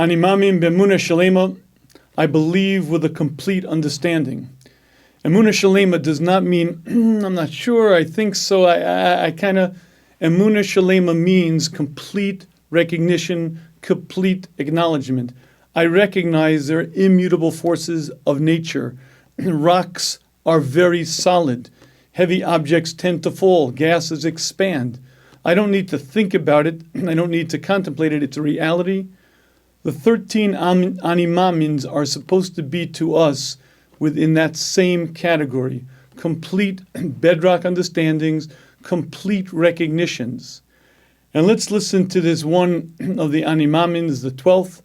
Ani mamin b'emunah shalema, I believe with a complete understanding. Emunah shalema does not mean, I'm not sure, I think so, I kind of, Emunah shalema means complete recognition, complete acknowledgement. I recognize there are immutable forces of nature. Rocks are very solid. Heavy objects tend to fall. Gases expand. I don't need to think about it. I don't need to contemplate it. It's a reality. The 13 animamins are supposed to be to us within that same category. Complete bedrock understandings, complete recognitions. And let's listen to this one of the animamins, the 12th.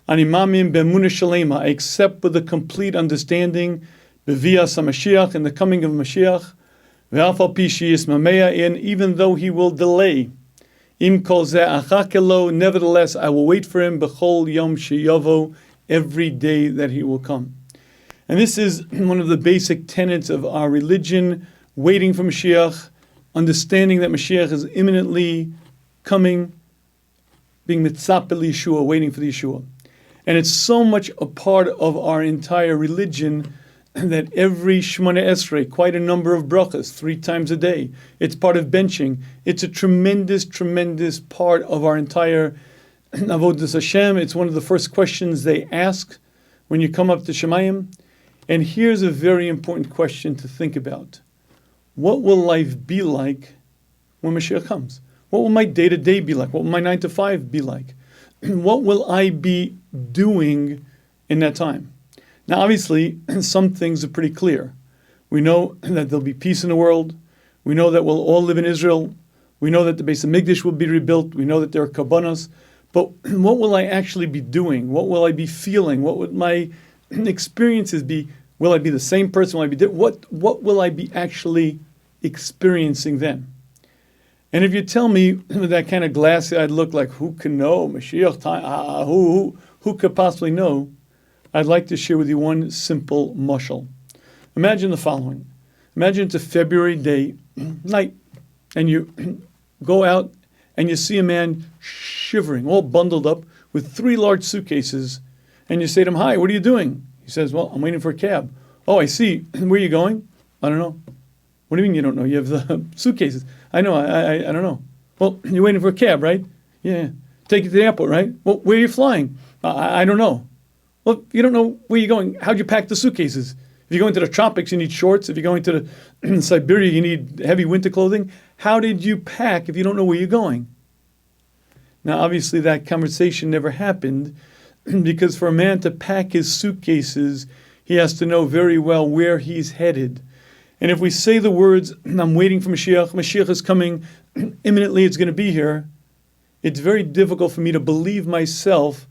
Animamim b'emunah shalema, I accept with a complete understanding, b'vias HaMashiach, in the coming of Mashiach, v'af al pi sheyis mamea, and even though he will delay, im kol zeh achakelo, nevertheless I will wait for him, b'chol yom sheyavo, every day that he will come. And this is one of the basic tenets of our religion, waiting for Mashiach, understanding that Mashiach is imminently coming, being mitzapeh Yeshua, waiting for the Yeshua. And it's so much a part of our entire religion that every Shemona Esrei, quite a number of brachas, 3 times a day, it's part of benching. It's a tremendous, tremendous part of our entire Avodas Hashem. It's one of the first questions they ask when you come up to Shemayim. And here's a very important question to think about. What will life be like when Mashiach comes? What will my day-to-day be like? What will my 9 to 5 be like? What will I be doing in that time? Now, obviously, some things are pretty clear. We know that there'll be peace in the world. We know that we'll all live in Israel. We know that the Beis HaMikdash will be rebuilt. We know that there are Karbanos. But what will I actually be doing? What will I be feeling? What would my experiences be? Will I be the same person? Will I be what will I be actually experiencing then? And if you tell me with that kind of glassy-eyed look, like who can know Mashiach time? Who could possibly know? I'd like to share with you one simple mashal. Imagine the following: imagine it's a February day, night, and you go out and you see a man shivering, all bundled up with 3 large suitcases, and you say to him, "Hi, what are you doing?" He says, "Well, I'm waiting for a cab." "Oh, I see. Where are you going?" "I don't know." "What do you mean you don't know? You have the suitcases." "I know, I don't know." "Well, you're waiting for a cab, right?" "Yeah." "Take you to the airport, right?" "Well, where are you flying?" I don't know." "Well, you don't know where you're going. How'd you pack the suitcases? If you're going to the tropics, you need shorts. If you're going to the Siberia, you need heavy winter clothing. How did you pack if you don't know where you're going? Now, obviously, that conversation never happened because for a man to pack his suitcases, he has to know very well where he's headed. And if we say the words, "I'm waiting for Mashiach, Mashiach is coming, imminently it's going to be here," it's very difficult for me to believe myself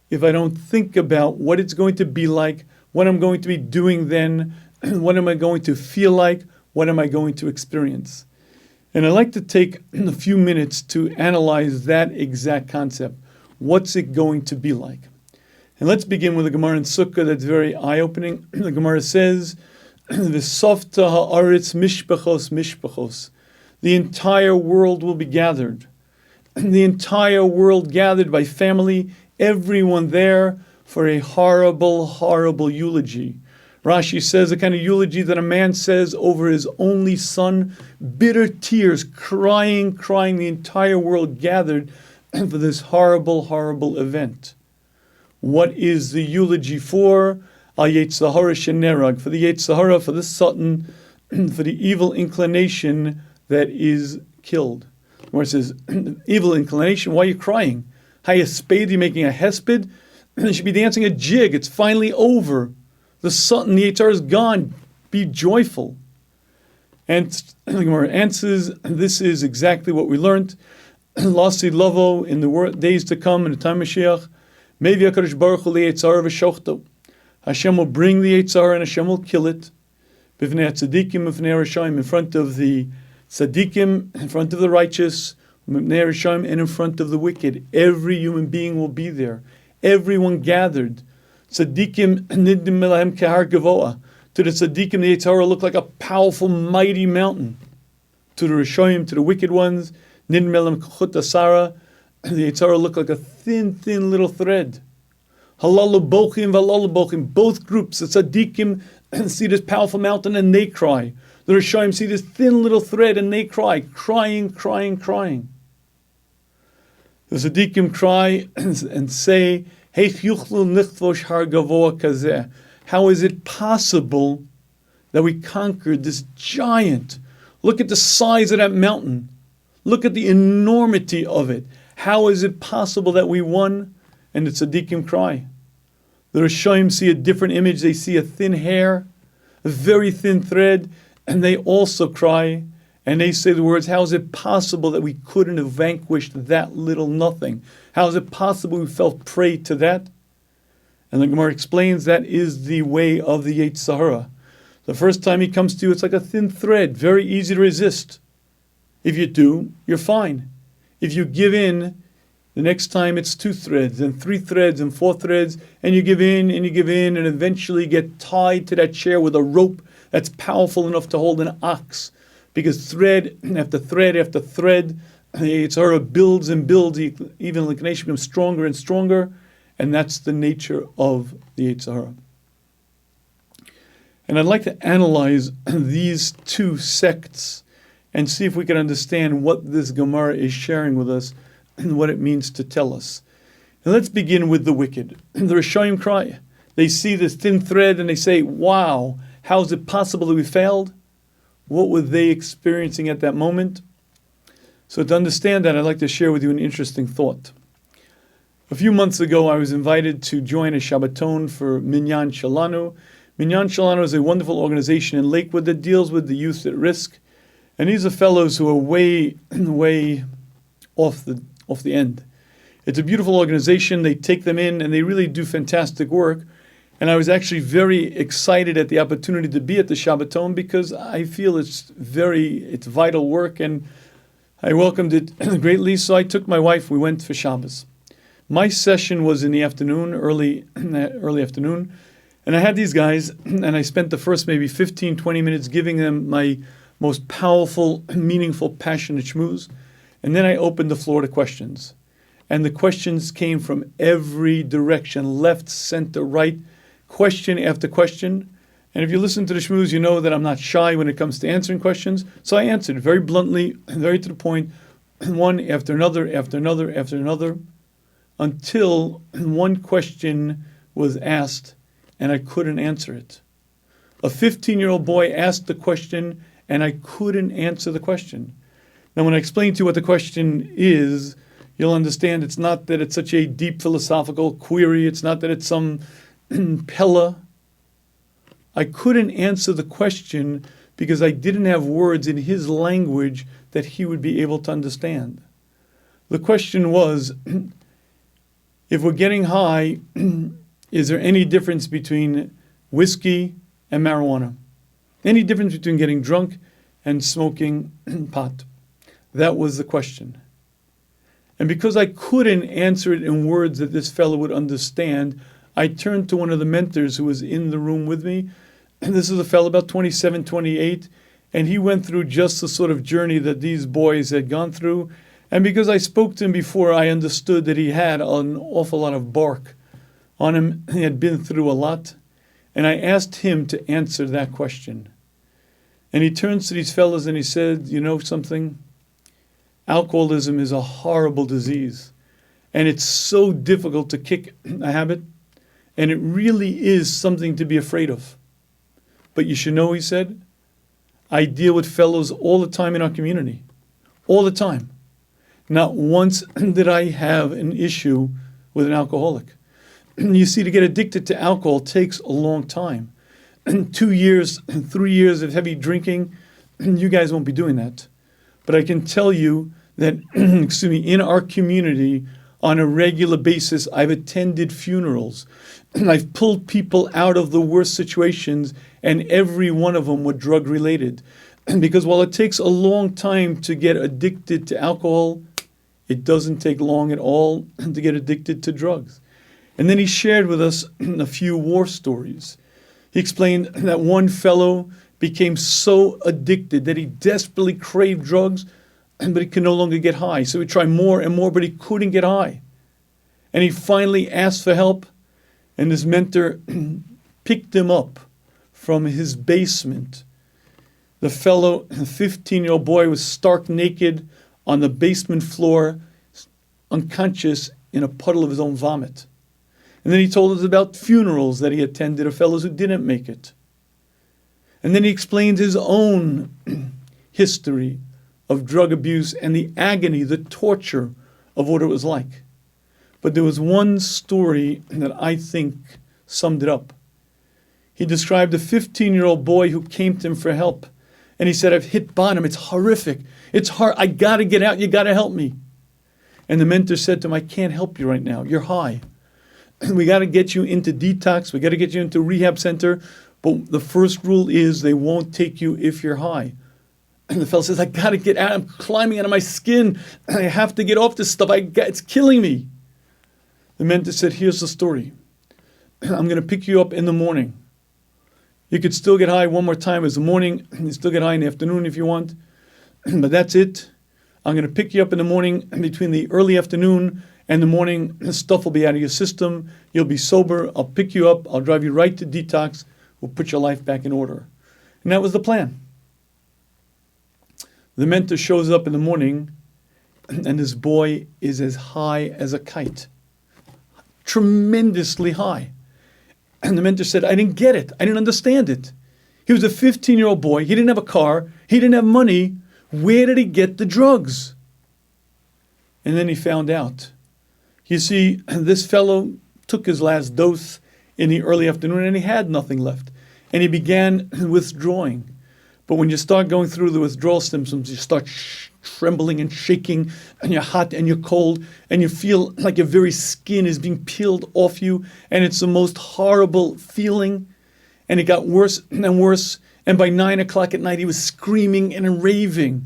if I don't think about what it's going to be like, what I'm going to be doing then, what am I going to feel like, what am I going to experience. And I'd like to take a few minutes to analyze that exact concept. What's it going to be like? And let's begin with a Gemara in Sukkah that's very eye-opening. The Gemara says, "V'softa ha'aretz mishpachos mishpachos." The entire world will be gathered. The entire world gathered by family, everyone there for a horrible, horrible eulogy. Rashi says the kind of eulogy that a man says over his only son, bitter tears, crying, the entire world gathered for this horrible, horrible event. What is the eulogy for? Al Yetzer Hara shenerag, for the Yetzer Hara, for the Satan, for the evil inclination that is killed. Where it says, evil inclination, why are you crying? Hayasped, you're making a hesped? You should be dancing a jig. It's finally over. The Satan, the Yetzer Hara is gone. Be joyful. And the Gemara answers, this is exactly what we learned. Lasi Lovo, in the days to come, in the time of Mashiach, Maybe HaKadosh Baruch Hu li Yetzer Hara v'shochto. Hashem will bring the Yetzer Hara and Hashem will kill it. B'fnei tzadikim, b'fnei rashaim, in front of the tzadikim, in front of the righteous, b'fnei rashaim, and in front of the wicked. Every human being will be there. Everyone gathered. Tzadikim niddim melahem kehar gavoa. To the tzadikim, the Yetzer Hara looked like a powerful, mighty mountain. To the rashaim, to the wicked ones, niddim melahem kechut asara, the Yetzer Hara looked like a thin, thin little thread. Halalu bochim v'alalu bochim. Both groups, the tzaddikim see this powerful mountain and they cry. The Rishonim see this thin little thread and they cry, crying. The tzaddikim cry and say, Heich yuchlu nichtvosh har gavoa kazeh. How is it possible that we conquered this giant? Look at the size of that mountain. Look at the enormity of it. How is it possible that we won? And the tzaddikim cry. The Rishonim see a different image. They see a thin hair, a very thin thread, and they also cry. And they say the words, how is it possible that we couldn't have vanquished that little nothing? How is it possible we fell prey to that? And the Gemara explains that is the way of the Yetzer Hara. The first time he comes to you, it's like a thin thread, very easy to resist. If you do, you're fine. If you give in, the next time it's 2 threads and 3 threads and 4 threads, and you give in and you give in and eventually get tied to that chair with a rope that's powerful enough to hold an ox. Because thread after thread after thread, the Yetzer Hara builds and builds, even the inclination becomes stronger and stronger, and that's the nature of the Yetzer Hara. And I'd like to analyze these 2 sects and see if we can understand what this Gemara is sharing with us and what it means to tell us. And let's begin with the wicked. The Rishonim cry. They see this thin thread and they say, wow, how is it possible that we failed? What were they experiencing at that moment? So to understand that, I'd like to share with you an interesting thought. A few months ago, I was invited to join a Shabbaton for Minyan Shalanu. Minyan Shalanu is a wonderful organization in Lakewood that deals with the youth at risk. And these are fellows who are way off the end. It's a beautiful organization. They take them in and they really do fantastic work. And I was actually very excited at the opportunity to be at the Shabbaton because I feel it's vital work and I welcomed it greatly. So I took my wife, we went for Shabbos. My session was in the afternoon, early afternoon. And I had these guys and I spent the first maybe 15, 20 minutes giving them my most powerful, meaningful, passionate shmuz. And then I opened the floor to questions. And the questions came from every direction, left, center, right, question after question. And if you listen to the shmuz, you know that I'm not shy when it comes to answering questions. So I answered very bluntly, very to the point, one after another, until one question was asked and I couldn't answer it. A 15-year-old boy asked the question and I couldn't answer the question. Now, when I explain to you what the question is, you'll understand it's not that it's such a deep philosophical query. It's not that it's some Pella. I couldn't answer the question because I didn't have words in his language that he would be able to understand. The question was, if we're getting high, is there any difference between whiskey and marijuana? Any difference between getting drunk and smoking pot? That was the question. And because I couldn't answer it in words that this fellow would understand, I turned to one of the mentors who was in the room with me. And this is a fellow about 27, 28, and he went through just the sort of journey that these boys had gone through. And because I spoke to him before, I understood that he had an awful lot of bark on him. He had been through a lot. And I asked him to answer that question. And he turns to these fellows and he said, you know something? Alcoholism is a horrible disease. And it's so difficult to kick a habit. And it really is something to be afraid of. But you should know, he said, I deal with fellows all the time in our community. All the time. Not once did I have an issue with an alcoholic. You see, to get addicted to alcohol takes a long time. 2 years, 3 years of heavy drinking, you guys won't be doing that. But I can tell you that, in our community, on a regular basis, I've attended funerals. I've pulled people out of the worst situations, and every one of them were drug-related. Because while it takes a long time to get addicted to alcohol, it doesn't take long at all to get addicted to drugs. And then he shared with us a few war stories. He explained that one fellow became so addicted that he desperately craved drugs, but he could no longer get high. So he tried more and more, but he couldn't get high. And he finally asked for help. And this mentor picked him up from his basement. The fellow, the 15-year-old boy, was stark naked on the basement floor, unconscious in a puddle of his own vomit. And then he told us about funerals that he attended of fellows who didn't make it. And then he explained his own history of drug abuse and the agony, the torture of what it was like. But there was one story that I think summed it up. He described a 15-year-old boy who came to him for help. And he said, I've hit bottom. It's horrific. It's hard. I got to get out. You got to help me. And the mentor said to him, I can't help you right now. You're high. We got to get you into detox. We got to get you into a rehab center. But the first rule is they won't take you if you're high. And the fellow says, I got to get out. I'm climbing out of my skin. I have to get off this stuff. It's killing me. The mentor said, here's the story. I'm going to pick you up in the morning. You could still get high one more time as the morning. You still get high in the afternoon if you want. But that's it. I'm going to pick you up in the morning. Between the early afternoon and the morning, stuff will be out of your system. You'll be sober. I'll pick you up. I'll drive you right to detox. We'll put your life back in order. And that was the plan. The mentor shows up in the morning, and this boy is as high as a kite. Tremendously high. And the mentor said, I didn't get it. I didn't understand it. He was a 15-year-old boy. He didn't have a car. He didn't have money. Where did he get the drugs? And then he found out. You see, this fellow took his last dose in the early afternoon and he had nothing left. And he began withdrawing. But when you start going through the withdrawal symptoms, you start trembling and shaking, and you're hot and you're cold, and you feel like your very skin is being peeled off you, and it's the most horrible feeling. And it got worse and worse, and by 9 o'clock at night, he was screaming and raving.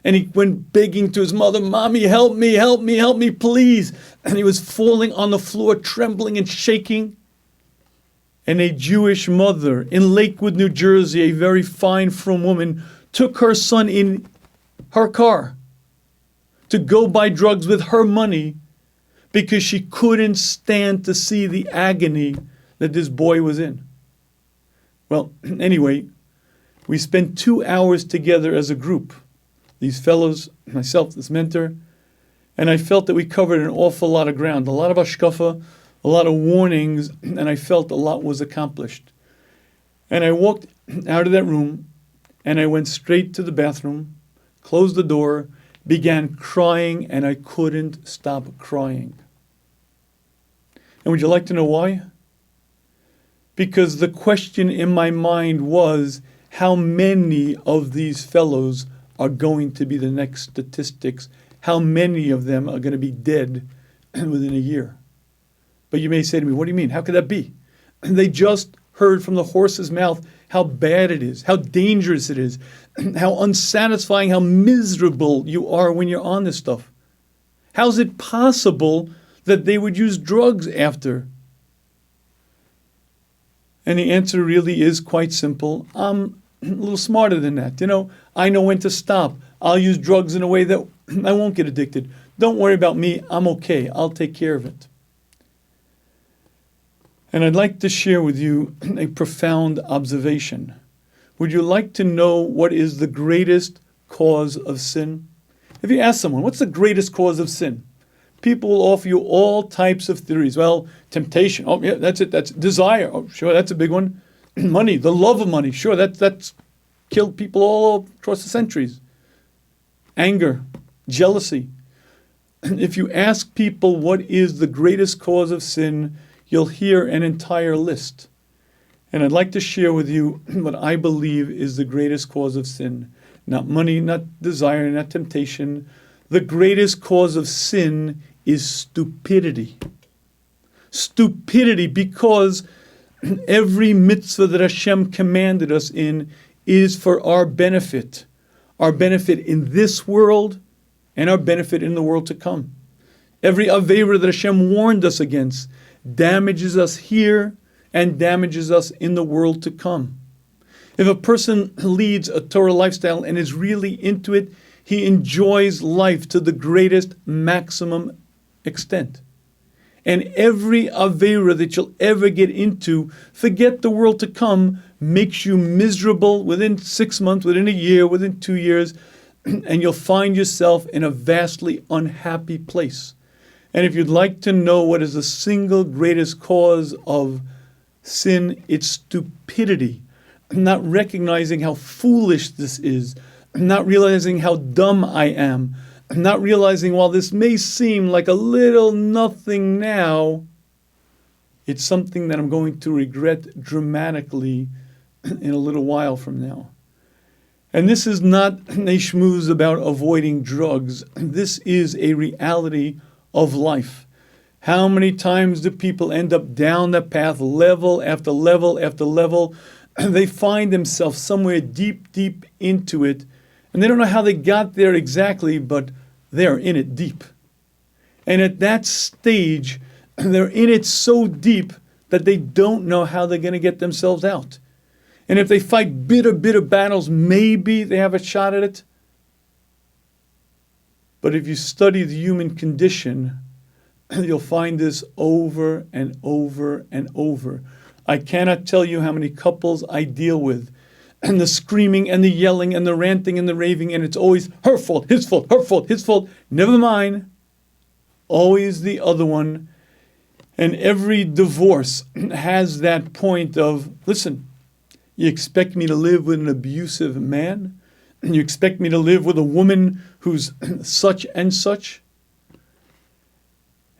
And he went begging to his mother, Mommy, help me, help me, help me, please. And he was falling on the floor, trembling and shaking. And a Jewish mother in Lakewood, New Jersey, a very fine, frum woman, took her son in her car to go buy drugs with her money because she couldn't stand to see the agony that this boy was in. Well, anyway, we spent 2 hours together as a group, these fellows, myself, this mentor, and I felt that we covered an awful lot of ground, a lot of hashkafa, a lot of warnings, and I felt a lot was accomplished. And I walked out of that room, and I went straight to the bathroom, closed the door, began crying, and I couldn't stop crying. And would you like to know why? Because the question in my mind was, how many of these fellows are going to be the next statistics? How many of them are going to be dead within a year? But you may say to me, what do you mean? How could that be? And they just heard from the horse's mouth how bad it is, how dangerous it is, how unsatisfying, how miserable you are when you're on this stuff. How's it possible that they would use drugs after? And the answer really is quite simple. I'm a little smarter than that. I know when to stop. I'll use drugs in a way that I won't get addicted. Don't worry about me. I'm okay. I'll take care of it. And I'd like to share with you a profound observation. Would you like to know what is the greatest cause of sin? If you ask someone, what's the greatest cause of sin? People will offer you all types of theories. Well, temptation. Oh, yeah, that's it. That's desire. Oh, sure, that's a big one. Money, the love of money. Sure, that's killed people all across the centuries. Anger, jealousy. If you ask people what is the greatest cause of sin, you'll hear an entire list. And I'd like to share with you what I believe is the greatest cause of sin. Not money, not desire, not temptation. The greatest cause of sin is stupidity. Stupidity, because every mitzvah that Hashem commanded us in is for our benefit in this world and our benefit in the world to come. Every aveira that Hashem warned us against damages us here and damages us in the world to come. If a person leads a Torah lifestyle and is really into it, he enjoys life to the greatest maximum extent. And every Avera that you'll ever get into, forget the world to come, makes you miserable within 6 months, within a year, within 2 years, and you'll find yourself in a vastly unhappy place. And if you'd like to know what is the single greatest cause of sin, it's stupidity. Not recognizing how foolish this is, not realizing how dumb I am, not realizing while this may seem like a little nothing now, it's something that I'm going to regret dramatically in a little while from now. And this is not a shmooze about avoiding drugs. This is a reality of life. How many times do people end up down that path, level after level after level? They find themselves somewhere deep, deep into it, and they don't know how they got there exactly, but they're in it deep. And at that stage, they're in it so deep that they don't know how they're going to get themselves out. And if they fight bitter battles, maybe they have a shot at it. But if you study the human condition, you'll find this over and over and over. I cannot tell you how many couples I deal with, and the screaming and the yelling and the ranting and the raving, and it's always her fault, his fault, her fault, his fault, never mind. Always the other one. And every divorce has that point of, listen, you expect me to live with an abusive man? You expect me to live with a woman who's such and such?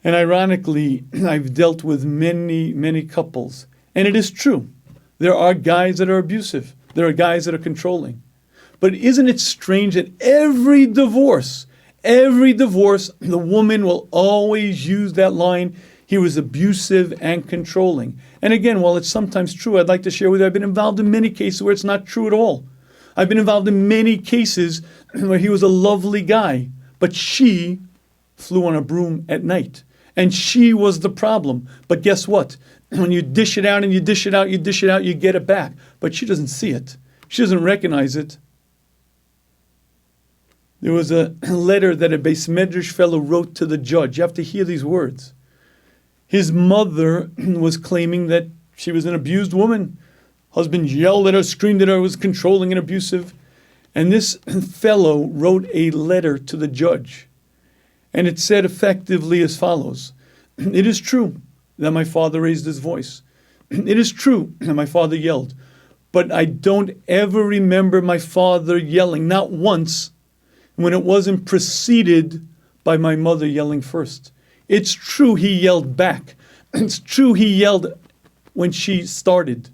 And ironically, I've dealt with many couples. And it is true. There are guys that are abusive. There are guys that are controlling. But isn't it strange that every divorce, the woman will always use that line, he was abusive and controlling. And again, while it's sometimes true, I'd like to share with you, I've been involved in many cases where it's not true at all. I've been involved in many cases where he was a lovely guy, but she flew on a broom at night. And she was the problem. But guess what? When you dish it out and you dish it out, you dish it out, you get it back. But she doesn't see it. She doesn't recognize it. There was a letter that a Beis Medrash fellow wrote to the judge. You have to hear these words. His mother was claiming that she was an abused woman. Husband yelled at her, screamed at her, was controlling and abusive. And this fellow wrote a letter to the judge. And it said effectively as follows. It is true that my father raised his voice. It is true that my father yelled. But I don't ever remember my father yelling, not once, when it wasn't preceded by my mother yelling first. It's true he yelled back. It's true he yelled when she started.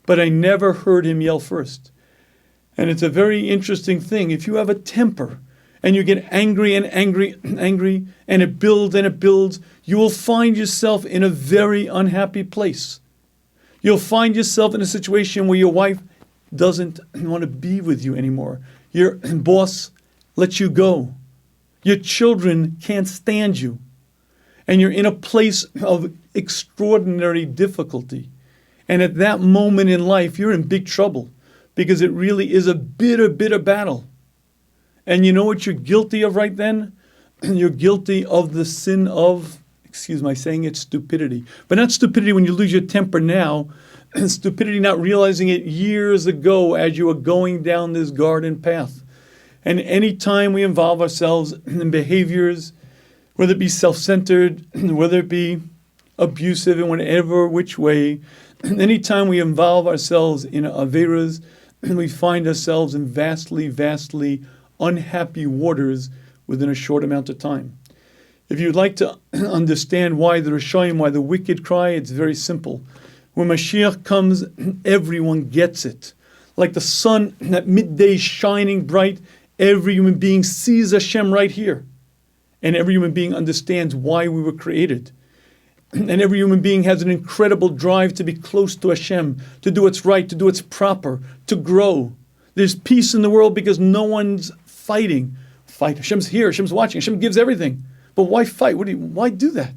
But I never heard him yell first. And it's a very interesting thing. If you have a temper, and you get angry and angry and angry, and it builds, you will find yourself in a very unhappy place. You'll find yourself in a situation where your wife doesn't want to be with you anymore. Your boss lets you go. Your children can't stand you. And you're in a place of extraordinary difficulty. And at that moment in life, you're in big trouble, because it really is a bitter battle. And you know what you're guilty of right then? You're guilty of the sin of, excuse my saying it, stupidity. But not stupidity when you lose your temper now. Stupidity not realizing it years ago as you were going down this garden path. And any time we involve ourselves in behaviors, whether it be self-centered, whether it be abusive in whatever which way, anytime we involve ourselves in averas, we find ourselves in vastly unhappy waters within a short amount of time. If you'd like to understand why the Rishayim, why the wicked cry, it's very simple. When Mashiach comes, everyone gets it. Like the sun at midday shining bright, every human being sees Hashem right here. And every human being understands why we were created. And every human being has an incredible drive to be close to Hashem, to do what's right, to do what's proper, to grow. There's peace in the world because no one's fighting. Fight. Hashem's here. Hashem's watching. Hashem gives everything. But why fight? Why do that?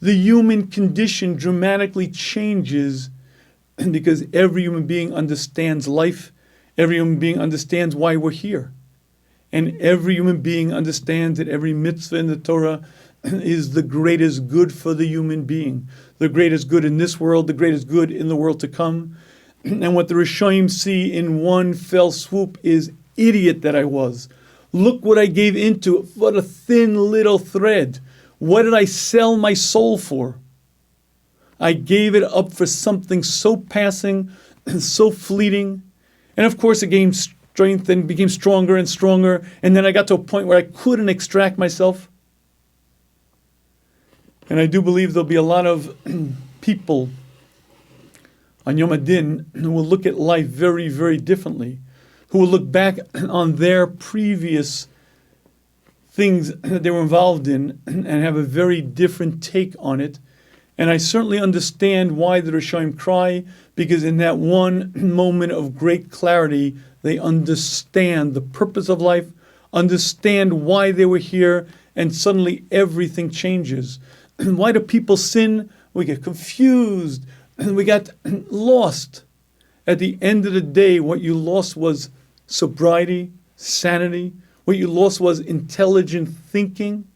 The human condition dramatically changes because every human being understands life. Every human being understands why we're here. And every human being understands that every mitzvah in the Torah is the greatest good for the human being. The greatest good in this world, the greatest good in the world to come. And what the Rishonim see in one fell swoop is, idiot that I was. Look what I gave into. What a thin little thread. What did I sell my soul for? I gave it up for something so passing, so fleeting. And of course it gained strength and became stronger and stronger. And then I got to a point where I couldn't extract myself. And I do believe there'll be a lot of people on Yom Adin who will look at life very, very differently, who will look back on their previous things that they were involved in and have a very different take on it. And I certainly understand why the Rishonim cry, because in that one moment of great clarity, they understand the purpose of life, understand why they were here, and suddenly everything changes. Why do people sin? We get confused, we got lost. At the end of the day, what you lost was sobriety, sanity. What you lost was intelligent thinking,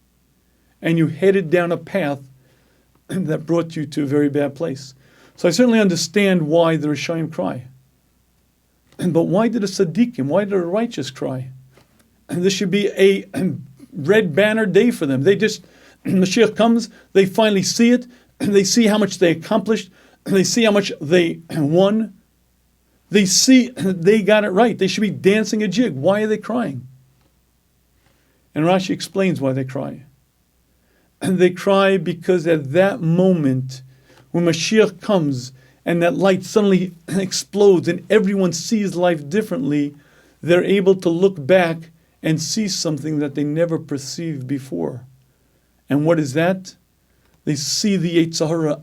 and you headed down a path that brought you to a very bad place. So I certainly understand why the Rishonim cry. But why did the Tzaddikim, why did the righteous cry? And this should be a red banner day for them. They just, Mashiach comes, they finally see it, they see how much they accomplished, they see how much they won. They see they got it right. They should be dancing a jig. Why are they crying? And Rashi explains why they cry. And they cry because at that moment, when Mashiach comes and that light suddenly explodes and everyone sees life differently, they're able to look back and see something that they never perceived before. And what is that? They see the Yetzer Hara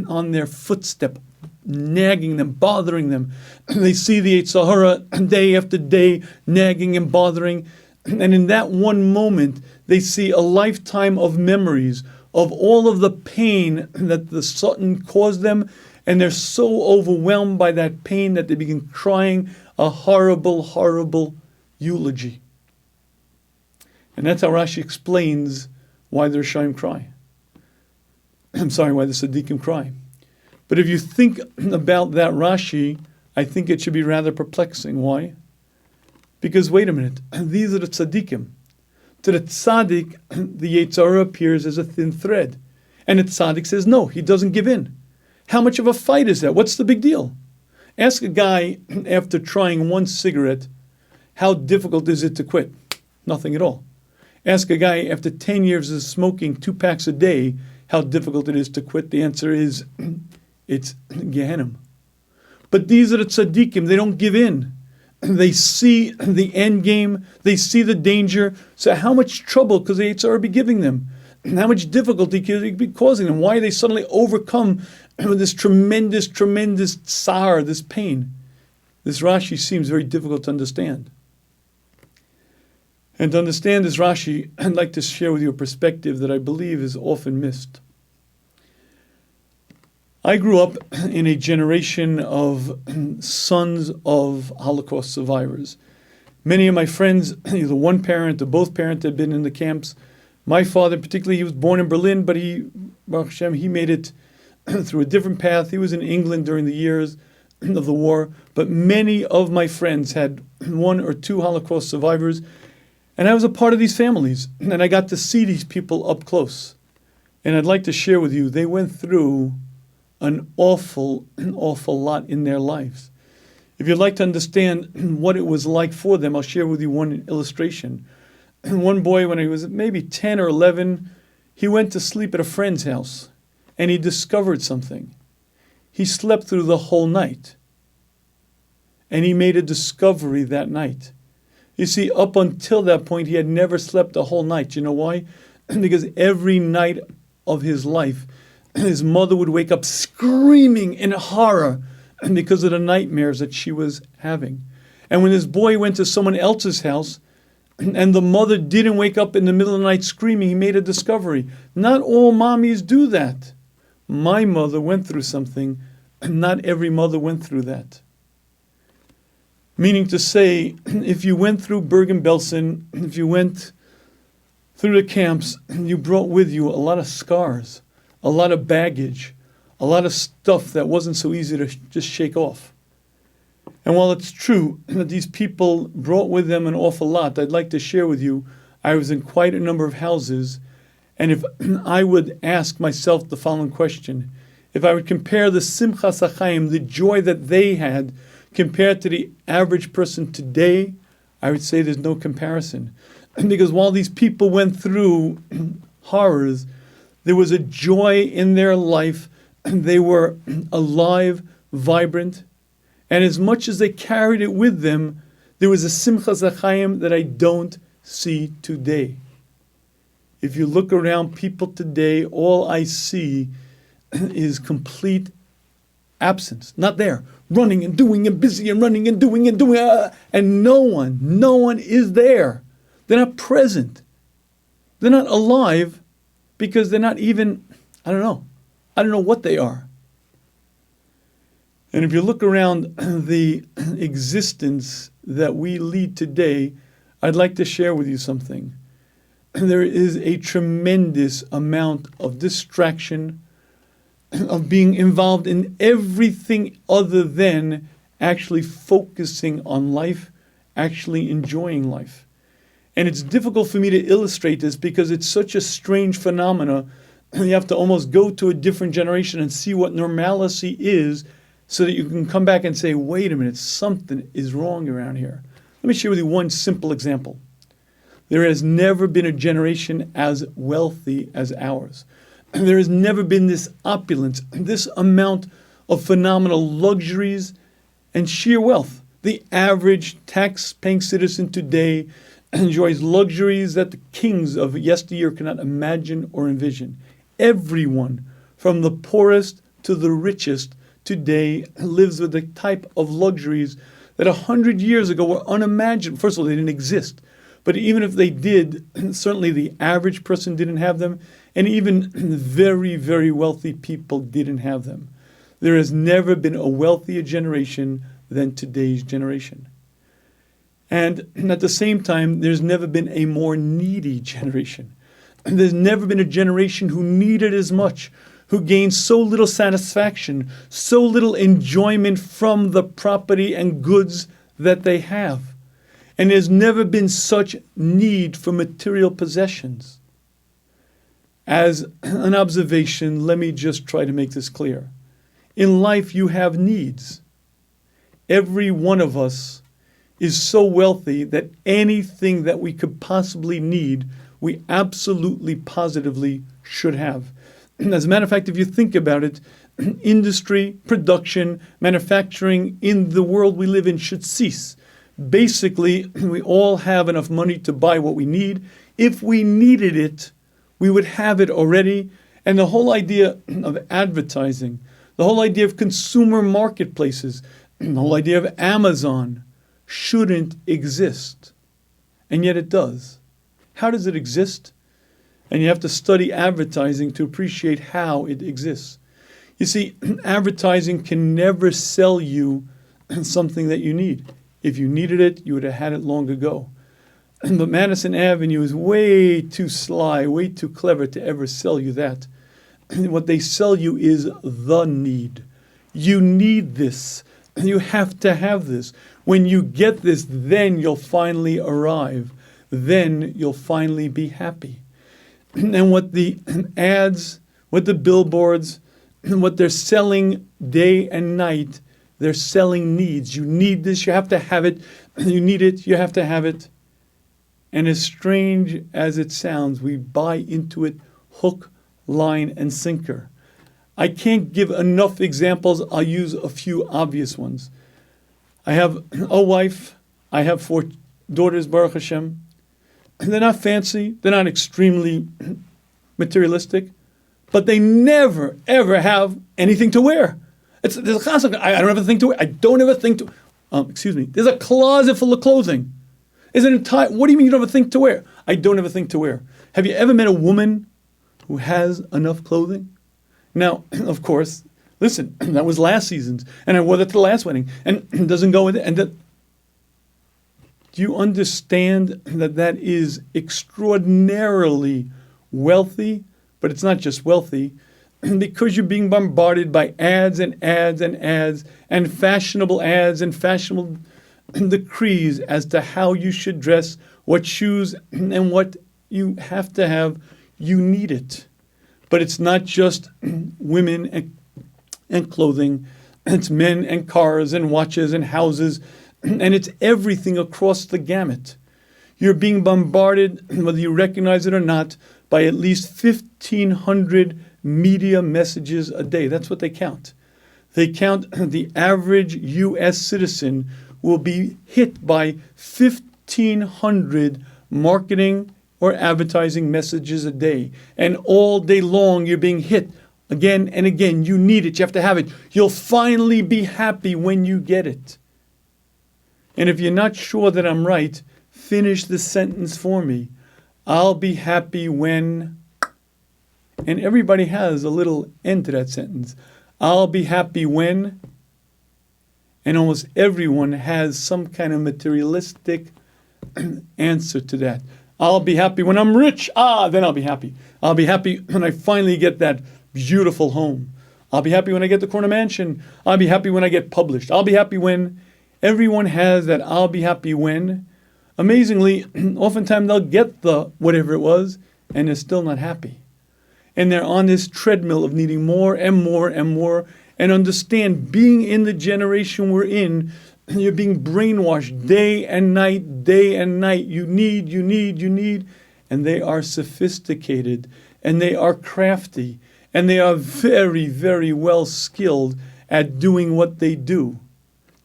on their footstep, nagging them, bothering them. They see the Yetzer Hara day after day, nagging and bothering. And in that one moment, they see a lifetime of memories of all of the pain that the Satan caused them, and they're so overwhelmed by that pain that they begin crying a horrible, horrible eulogy. And that's how Rashi explains why the Rishonim cry. Why the Tzaddikim cry. But if you think about that Rashi, I think it should be rather perplexing. Why? Because wait a minute, these are the tzaddikim. To the tzaddik, the Yetzer Hara appears as a thin thread. And the tzaddik says, no, he doesn't give in. How much of a fight is that? What's the big deal? Ask a guy after trying one cigarette, how difficult is it to quit? Nothing at all. Ask a guy after 10 years of smoking 2 packs a day, how difficult it is to quit. The answer is, it's Gehenna. But these are the tzaddikim, they don't give in. They see the end game. They see the danger. So how much trouble could the Yetzer Hara be giving them? And how much difficulty could it be causing them? Why are they suddenly overcome with this tremendous, tremendous tsar, this pain? This Rashi seems very difficult to understand. And to understand this Rashi, I'd like to share with you a perspective that I believe is often missed. I grew up in a generation of sons of Holocaust survivors. Many of my friends, either one parent or both parents, had been in the camps. My father, particularly, he was born in Berlin, but Baruch Hashem, he made it through a different path. He was in England during the years of the war. But many of my friends had 1 or 2 Holocaust survivors. And I was a part of these families. And I got to see these people up close. And I'd like to share with you, they went through an awful lot in their lives. If you'd like to understand what it was like for them, I'll share with you one illustration. One boy, when he was maybe 10 or 11, he went to sleep at a friend's house, and he discovered something. He slept through the whole night, and he made a discovery that night. You see, up until that point, he had never slept a whole night. You know why? Because every night of his life, his mother would wake up screaming in horror because of the nightmares that she was having. And when this boy went to someone else's house and the mother didn't wake up in the middle of the night screaming, he made a discovery. Not all mommies do that. My mother went through something, and not every mother went through that. Meaning to say, if you went through Bergen-Belsen, if you went through the camps, you brought with you a lot of scars, a lot of baggage, a lot of stuff that wasn't so easy to just shake off. And while it's true that these people brought with them an awful lot, I'd like to share with you, I was in quite a number of houses, and if I would ask myself the following question, if I would compare the Simchas HaChaim, the joy that they had, compared to the average person today, I would say there's no comparison. Because while these people went through horrors, there was a joy in their life. They were alive, vibrant, and as much as they carried it with them, there was a Simchas HaChaim that I don't see today. If you look around people today, all I see is complete absence, not there, running and doing and busy and running and doing and no one is there. They're not present. They're not alive because they're not even, I don't know what they are. And if you look around the existence that we lead today, I'd like to share with you something. There is a tremendous amount of distraction, of being involved in everything other than actually focusing on life, actually enjoying life. And it's difficult for me to illustrate this because it's such a strange phenomena. You have to almost go to a different generation and see what normalcy is so that you can come back and say, wait a minute, something is wrong around here. Let me share with you one simple example. There has never been a generation as wealthy as ours. There has never been this opulence, this amount of phenomenal luxuries and sheer wealth. The average tax-paying citizen today enjoys luxuries that the kings of yesteryear cannot imagine or envision. Everyone, from the poorest to the richest, today lives with the type of luxuries that 100 years ago were unimaginable. First of all, they didn't exist. But even if they did, certainly the average person didn't have them, and even very, very wealthy people didn't have them. There has never been a wealthier generation than today's generation. And at the same time, there's never been a more needy generation. There's never been a generation who needed as much, who gained so little satisfaction, so little enjoyment from the property and goods that they have. And there's never been such need for material possessions. As an observation, let me just try to make this clear. In life, you have needs. Every one of us is so wealthy that anything that we could possibly need, we absolutely, positively should have. As a matter of fact, if you think about it, industry, production, manufacturing in the world we live in should cease. Basically, we all have enough money to buy what we need. If we needed it, we would have it already. And the whole idea of advertising, the whole idea of consumer marketplaces, the whole idea of Amazon shouldn't exist. And yet it does. How does it exist? And you have to study advertising to appreciate how it exists. You see, advertising can never sell you something that you need. If you needed it, you would have had it long ago. But Madison Avenue is way too sly, way too clever to ever sell you that. What they sell you is the need. You need this. You have to have this. When you get this, then you'll finally arrive. Then you'll finally be happy. And what the ads, what the billboards, what they're selling day and night, they're selling needs. You need this, you have to have it. You need it, you have to have it. And as strange as it sounds, we buy into it hook, line, and sinker. I can't give enough examples. I'll use a few obvious ones. I have a wife. I have 4 daughters, Baruch Hashem. They're not fancy. They're not extremely materialistic. But they never, ever have anything to wear. There's a constant, I don't have a thing to wear. I don't have a thing to, there's a closet full of clothing. There's an entire, what do you mean you don't have a thing to wear? I don't have a thing to wear. Have you ever met a woman who has enough clothing? Now, of course, listen, that was last season's, and I wore that to the last wedding, and it doesn't go with it, and that, Do you understand that that is extraordinarily wealthy? But it's not just wealthy, because you're being bombarded by ads and ads and ads and fashionable decrees as to how you should dress, what shoes and what you have to have. You need it. But it's not just women and clothing. It's men and cars and watches and houses. And it's everything across the gamut. You're being bombarded, whether you recognize it or not, by at least 1,500 media messages a day. That's what they count. They count the average U.S. citizen will be hit by 1,500 marketing or advertising messages a day. And all day long, you're being hit again and again. You need it. You have to have it. You'll finally be happy when you get it. And if you're not sure that I'm right, finish the sentence for me. I'll be happy when... And everybody has a little end to that sentence. I'll be happy when... And almost everyone has some kind of materialistic answer to that. I'll be happy when I'm rich. Then I'll be happy. I'll be happy when I finally get that beautiful home. I'll be happy when I get the corner mansion. I'll be happy when I get published. I'll be happy when... Everyone has that I'll be happy when. Amazingly, oftentimes they'll get the whatever it was, and they're still not happy. And they're on this treadmill of needing more and more and more. And understand, being in the generation we're in, you're being brainwashed day and night, day and night. You need. And they are sophisticated, and they are crafty, and they are very, very well skilled at doing what they do.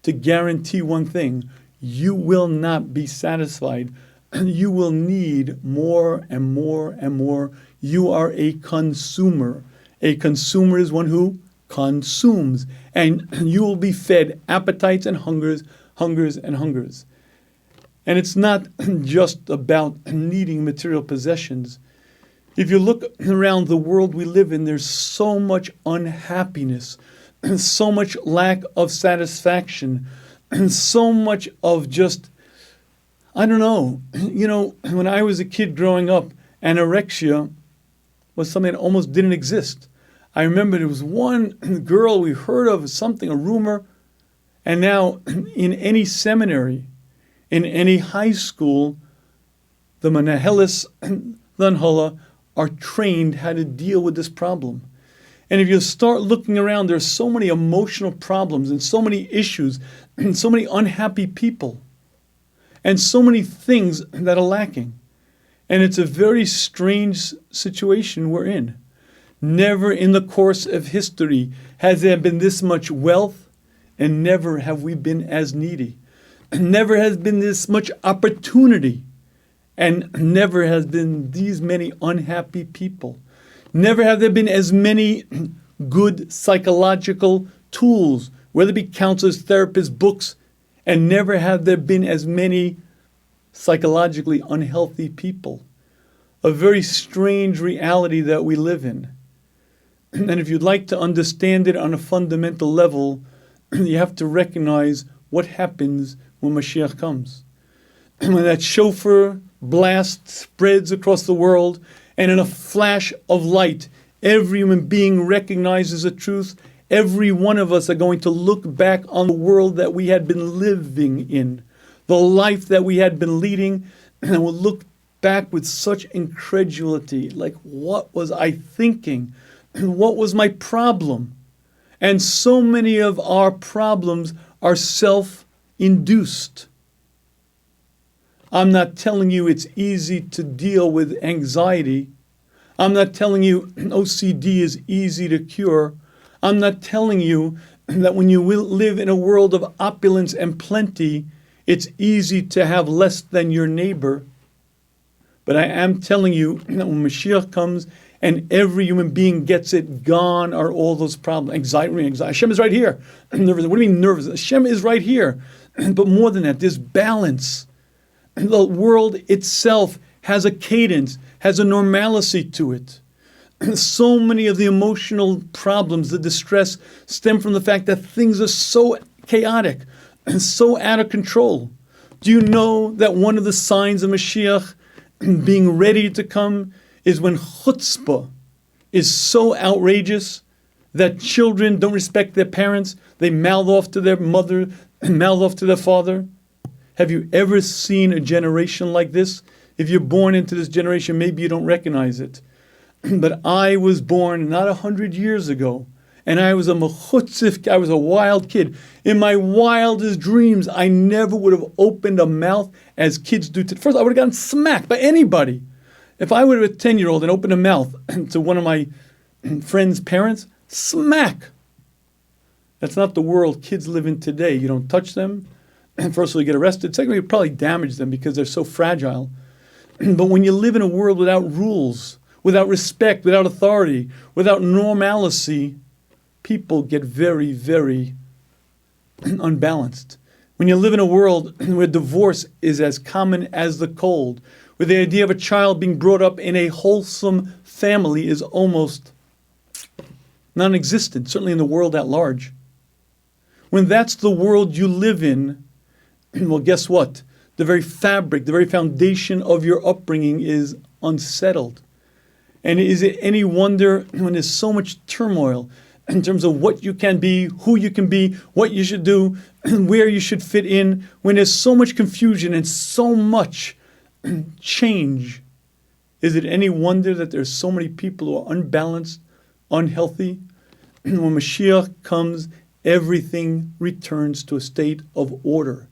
To guarantee one thing, you will not be satisfied. You will need more and more and more. You are a consumer. A consumer is one who consumes. And you will be fed appetites and hungers. And it's not just about needing material possessions. If you look around the world we live in, there's so much unhappiness, so much lack of satisfaction, and so much of just, I don't know. When I was a kid growing up, anorexia was something that almost didn't exist. I remember there was one girl we heard of, a rumor, and now in any seminary, in any high school, the Manahelis, the Anhala, are trained how to deal with this problem. And if you start looking around, there's so many emotional problems and so many issues and so many unhappy people and so many things that are lacking. And it's a very strange situation we're in. Never in the course of history has there been this much wealth, and never have we been as needy. Never has been this much opportunity, and never has been these many unhappy people. Never have there been as many good psychological tools, whether it be counselors, therapists, books, and never have there been as many psychologically unhealthy people. A very strange reality that we live in. And if you'd like to understand it on a fundamental level, you have to recognize what happens when Mashiach comes. When that shofar blast spreads across the world, and in a flash of light, every human being recognizes the truth. Every one of us are going to look back on the world that we had been living in, the life that we had been leading, and we'll look back with such incredulity, like, what was I thinking? What was my problem? And so many of our problems are self-induced. I'm not telling you it's easy to deal with anxiety. I'm not telling you OCD is easy to cure. I'm not telling you that when you will live in a world of opulence and plenty, it's easy to have less than your neighbor. But I am telling you that when Mashiach comes and every human being gets it, gone are all those problems. Anxiety. Hashem is right here. Nervous. What do you mean nervous? Hashem is right here. But more than that, there's balance. The world itself has a cadence, has a normalcy to it. So many of the emotional problems, the distress, stem from the fact that things are so chaotic and so out of control. Do you know that one of the signs of Mashiach being ready to come is when chutzpah is so outrageous that children don't respect their parents, they mouth off to their mother, mouth off to their father? Have you ever seen a generation like this? If you're born into this generation, maybe you don't recognize it. But I was born not 100 years ago, and I was a mechutzif, I was a wild kid. In my wildest dreams, I never would have opened a mouth as kids do. First, I would have gotten smacked by anybody. If I would have a 10-year-old and opened a mouth to one of my friends' parents, smack. That's not the world kids live in today. You don't touch them. First of all, you get arrested. Secondly, you probably damage them because they're so fragile. But when you live in a world without rules, without respect, without authority, without normalcy, people get very, very unbalanced. When you live in a world where divorce is as common as the cold, where the idea of a child being brought up in a wholesome family is almost non-existent, certainly in the world at large. When that's the world you live in, well, guess what? The very fabric, the very foundation of your upbringing is unsettled. And is it any wonder when there's so much turmoil in terms of what you can be, who you can be, what you should do, where you should fit in, when there's so much confusion and so much change? Is it any wonder that there's so many people who are unbalanced, unhealthy? When Mashiach comes, everything returns to a state of order.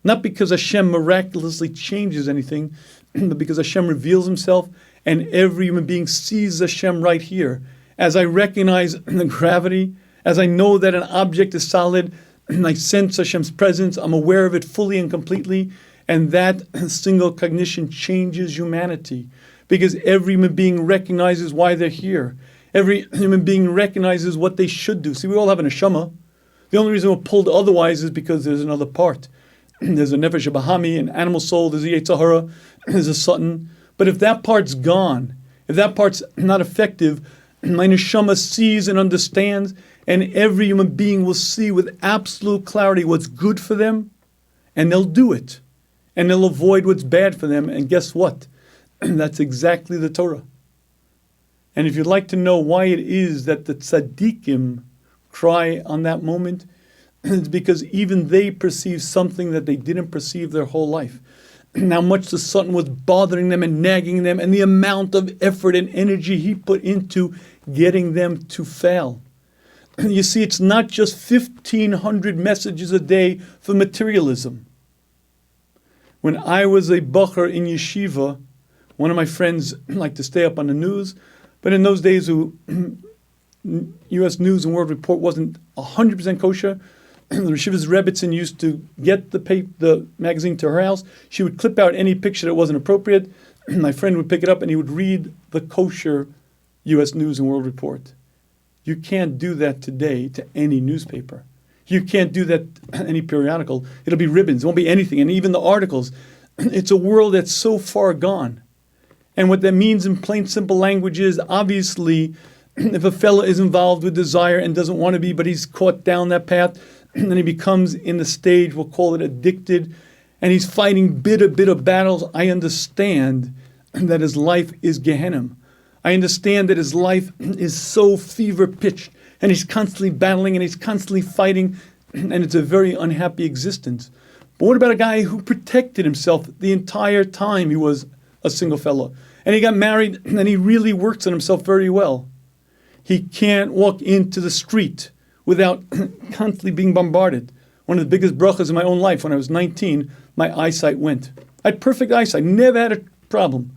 Not because Hashem miraculously changes anything, but because Hashem reveals himself and every human being sees Hashem right here. As I recognize the gravity, as I know that an object is solid, and I sense Hashem's presence, I'm aware of it fully and completely, and that single cognition changes humanity. Because every human being recognizes why they're here. Every human being recognizes what they should do. See, we all have an neshama. The only reason we're pulled otherwise is because there's another part. There's a nefesh bahami, an animal soul, there's a yetzer hara, there's a satan. But if that part's gone, if that part's not effective, my neshama sees and understands, and every human being will see with absolute clarity what's good for them, and they'll do it. And they'll avoid what's bad for them, and guess what? That's exactly the Torah. And if you'd like to know why it is that the tzaddikim cry on that moment, it's because even they perceive something that they didn't perceive their whole life. And how much the Satan was bothering them and nagging them, and the amount of effort and energy he put into getting them to fail. You see, it's not just 1,500 messages a day for materialism. When I was a bacher in yeshiva, one of my friends liked to stay up on the news, but in those days, U.S. News and World Report wasn't 100% kosher. The Yeshiva's Rebbitzin used to get the magazine to her house. She would clip out any picture that wasn't appropriate. My friend would pick it up and he would read the kosher U.S. News and World Report. You can't do that today to any newspaper. You can't do that to any periodical. It'll be ribbons. It won't be anything. And even the articles. It's a world that's so far gone. And what that means in plain, simple language is, obviously, if a fella is involved with desire and doesn't want to be, but he's caught down that path, and he becomes in the stage, we'll call it addicted, and he's fighting bitter battles, I understand that his life is Gehenna. I understand that his life is so fever-pitched, and he's constantly battling, and he's constantly fighting, and it's a very unhappy existence. But what about a guy who protected himself the entire time he was a single fellow? And he got married, and he really works on himself very well. He can't walk into the street without constantly being bombarded. One of the biggest brachas in my own life, when I was 19, my eyesight went. I had perfect eyesight, never had a problem.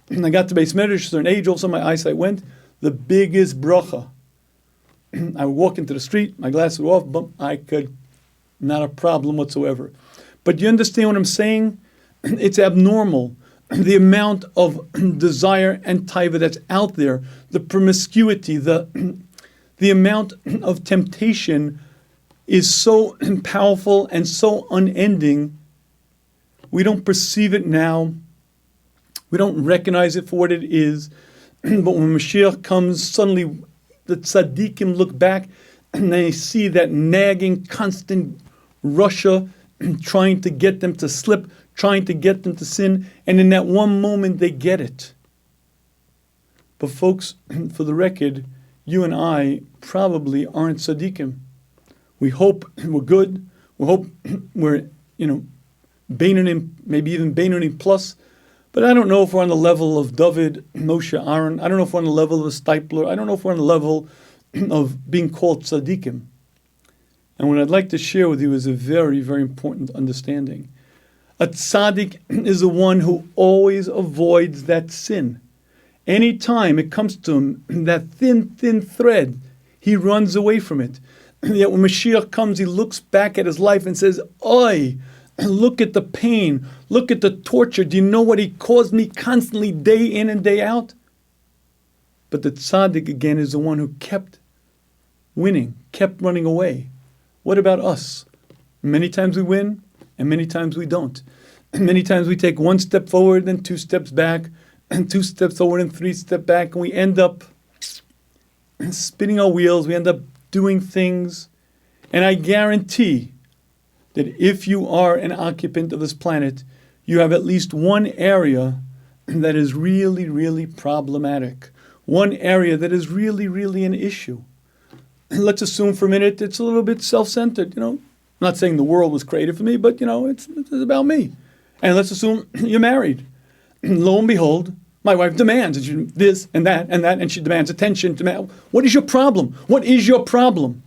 And I got to base medrash, a certain age, also my eyesight went. The biggest bracha. I would walk into the street, my glasses were off, but I could, not a problem whatsoever. But you understand what I'm saying? It's abnormal. The amount of desire and taiva that's out there, the promiscuity, the amount of temptation is so powerful and so unending. We don't perceive it now. We don't recognize it for what it is. But when Mashiach comes, suddenly the tzaddikim look back and they see that nagging, constant Russia trying to get them to slip, trying to get them to sin, and in that one moment they get it. But folks, for the record, you and I probably aren't tzaddikim. We hope we're good. We hope we're, Beinonim, maybe even Beinonim plus. But I don't know if we're on the level of David, Moshe, Aaron. I don't know if we're on the level of a Stipler. I don't know if we're on the level of being called tzaddikim. And what I'd like to share with you is a very, very important understanding. A tzaddik is the one who always avoids that sin. Anytime it comes to him, that thin, thin thread, he runs away from it. Yet when Mashiach comes, he looks back at his life and says, "Oi, look at the pain, look at the torture. Do you know what he caused me constantly, day in and day out?" But the tzaddik, again, is the one who kept winning, kept running away. What about us? Many times we win, and many times we don't. Many times we take one step forward, then 2 steps back, and 2 steps forward and 3 steps back, and we end up spinning our wheels. We end up doing things. And I guarantee that if you are an occupant of this planet, you have at least one area that is really, really problematic. One area that is really, really an issue. Let's assume for a minute it's a little bit self-centered. I'm not saying the world was created for me, but it's about me. And let's assume you're married. Lo and behold, my wife demands this and that, and she demands attention. What is your problem? What is your problem?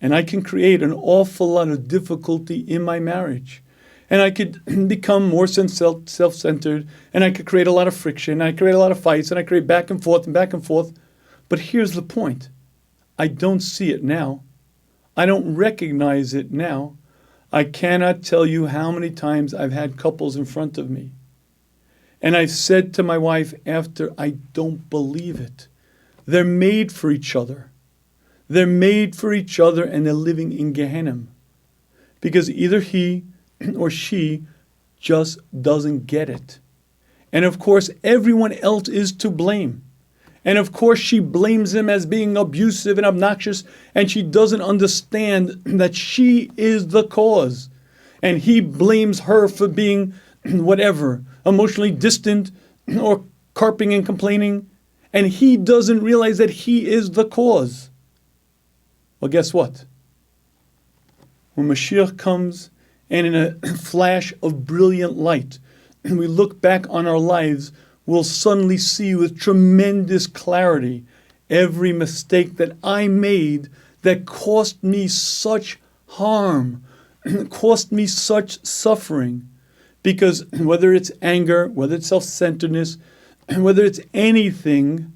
And I can create an awful lot of difficulty in my marriage. And I could become more self-centered, and I could create a lot of friction, and I create a lot of fights, and I create back and forth and back and forth. But here's the point. I don't see it now. I don't recognize it now. I cannot tell you how many times I've had couples in front of me. And I've said to my wife after, I don't believe it. They're made for each other. They're made for each other, and they're living in Gehenna. Because either he or she just doesn't get it. And of course, everyone else is to blame. And of course, she blames him as being abusive and obnoxious, and she doesn't understand that she is the cause. And he blames her for being whatever, emotionally distant or carping and complaining, and he doesn't realize that he is the cause. Well, guess what? When Mashiach comes, and in a flash of brilliant light, and we look back on our lives, we'll suddenly see with tremendous clarity every mistake that I made that cost me such harm, cost me such suffering. Because whether it's anger, whether it's self-centeredness, whether it's anything,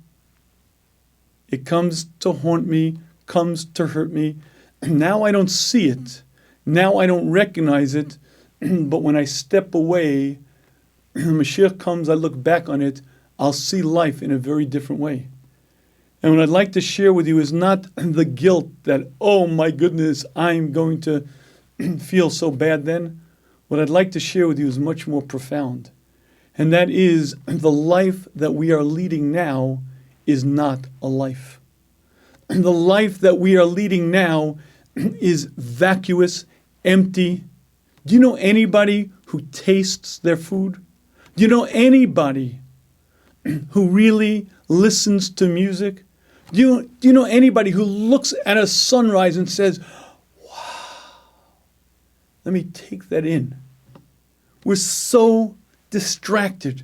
it comes to haunt me, comes to hurt me. Now I don't see it. Now I don't recognize it. But when I step away, Mashiach comes, I look back on it, I'll see life in a very different way. And what I'd like to share with you is not the guilt that, oh my goodness, I'm going to feel so bad then. What I'd like to share with you is much more profound. And that is, the life that we are leading now is not a life. The life that we are leading now is vacuous, empty. Do you know anybody who tastes their food? Do you know anybody who really listens to music? Do you know anybody who looks at a sunrise and says, wow, let me take that in? We're so distracted.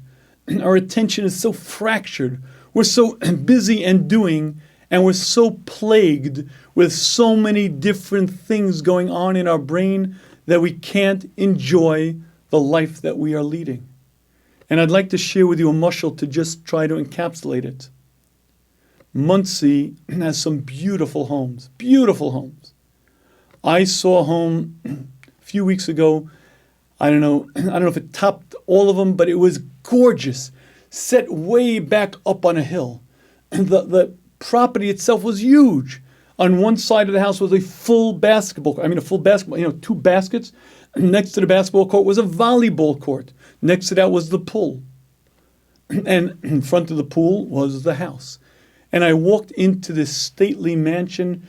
Our attention is so fractured. We're so busy and doing, and we're so plagued with so many different things going on in our brain that we can't enjoy the life that we are leading. And I'd like to share with you a mashal to just try to encapsulate it. Muncie has some beautiful homes. Beautiful homes. I saw a home a few weeks ago. I don't know if it topped all of them, but it was gorgeous. Set way back up on a hill. The property itself was huge. On one side of the house was a full basketball court. 2 baskets. Next to the basketball court was a volleyball court. Next to that was the pool. And in front of the pool was the house. And I walked into this stately mansion,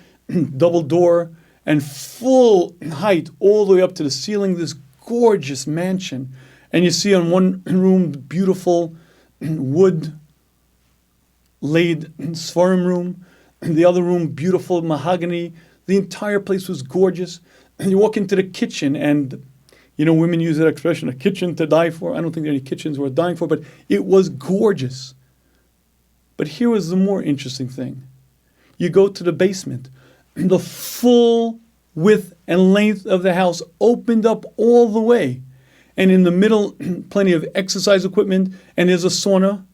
double door, and full height all the way up to the ceiling, this gorgeous mansion. And you see on one room, beautiful wood laid Sfarim room, and the other room, beautiful mahogany. The entire place was gorgeous. And you walk into the kitchen, and women use that expression, a kitchen to die for. I don't think there are any kitchens worth dying for, but it was gorgeous. But here was the more interesting thing. You go to the basement. The full width and length of the house opened up all the way. And in the middle, plenty of exercise equipment, and there's a sauna.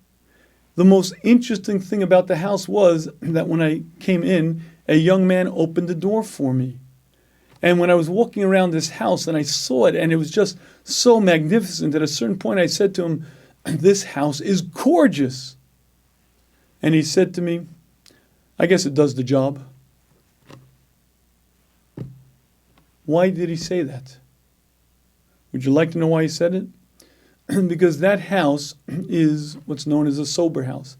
The most interesting thing about the house was that when I came in, a young man opened the door for me. And when I was walking around this house and I saw it, and it was just so magnificent, at a certain point I said to him, "This house is gorgeous." And he said to me, "I guess it does the job." Why did he say that? Would you like to know why he said it? Because that house is what's known as a sober house.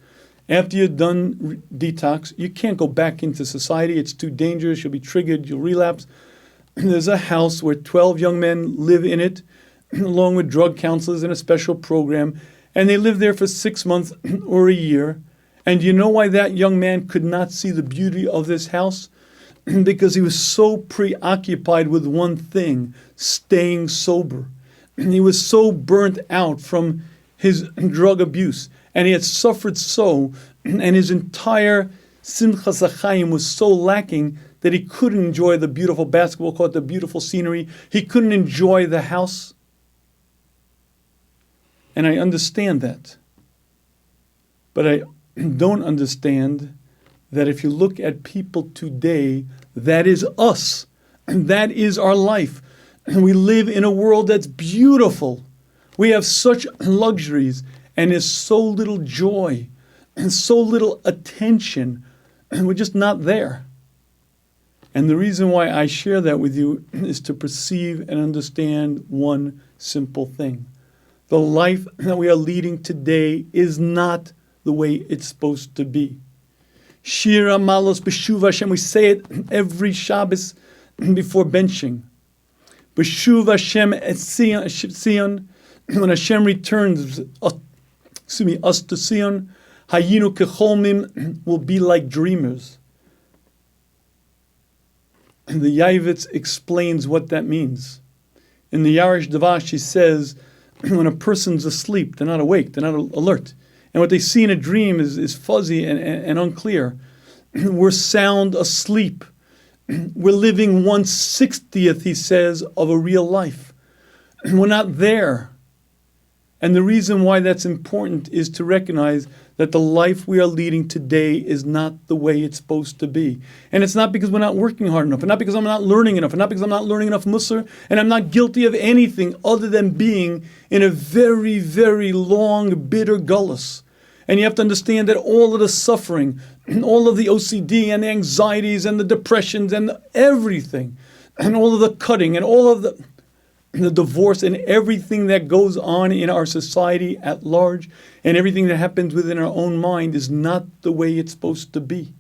After you're done detox, you can't go back into society. It's too dangerous. You'll be triggered. You'll relapse. There's a house where 12 young men live in it, along with drug counselors in a special program. And they live there for 6 months or a year. And do you know why that young man could not see the beauty of this house? Because he was so preoccupied with one thing, staying sober. He was so burnt out from his drug abuse. And he had suffered so, and his entire simchas hachayim was so lacking that he couldn't enjoy the beautiful basketball court, the beautiful scenery. He couldn't enjoy the house. And I understand that. But I don't understand that if you look at people today, that is us. That is our life. We live in a world that's beautiful. We have such luxuries, and there's so little joy and so little attention. We're just not there. And the reason why I share that with you is to perceive and understand one simple thing. The life that we are leading today is not the way it's supposed to be. Shira Malos B'Shuv Hashem, we say it every Shabbos before benching. B'Shuv Hashem et Sion, when Hashem returns us to Sion, Hayinu Kecholmim, will be like dreamers. And the Yavitz explains what that means. In the Yarish Davash, he says, when a person's asleep, they're not awake, they're not alert. And what they see in a dream is fuzzy and unclear. We're sound asleep. We're living 1/60th, he says, of a real life. We're not there. And the reason why that's important is to recognize that the life we are leading today is not the way it's supposed to be. And it's not because we're not working hard enough, and not because I'm not learning enough, and not because I'm not learning enough Musar, and I'm not guilty of anything other than being in a very, very long, bitter gullus. And you have to understand that all of the suffering, all of the OCD and the anxieties and the depressions and everything, and all of the cutting and all of the divorce and everything that goes on in our society at large and everything that happens within our own mind is not the way it's supposed to be.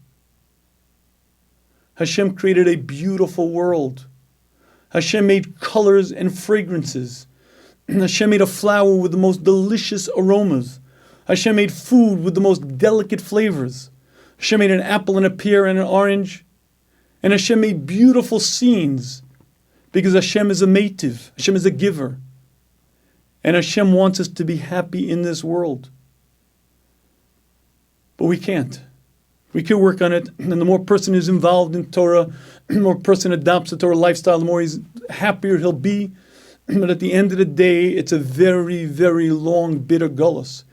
Hashem created a beautiful world. Hashem made colors and fragrances. Hashem made a flower with the most delicious aromas. Hashem made food with the most delicate flavors. Hashem made an apple and a pear and an orange. And Hashem made beautiful scenes because Hashem is a meitiv. Hashem is a giver. And Hashem wants us to be happy in this world. But we can't. We can work on it. And the more person is involved in Torah, the more person adopts the Torah lifestyle, the more he's happier he'll be. But at the end of the day, it's a very, very long, bitter gullus.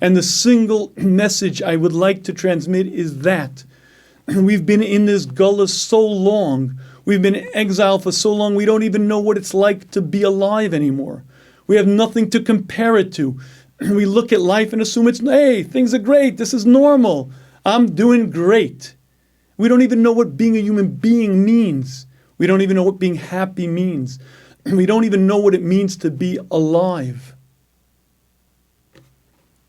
And the single message I would like to transmit is that we've been in this gullus so long, we've been in exile for so long, we don't even know what it's like to be alive anymore. We have nothing to compare it to. We look at life and assume hey, things are great, this is normal, I'm doing great. We don't even know what being a human being means. We don't even know what being happy means. We don't even know what it means to be alive.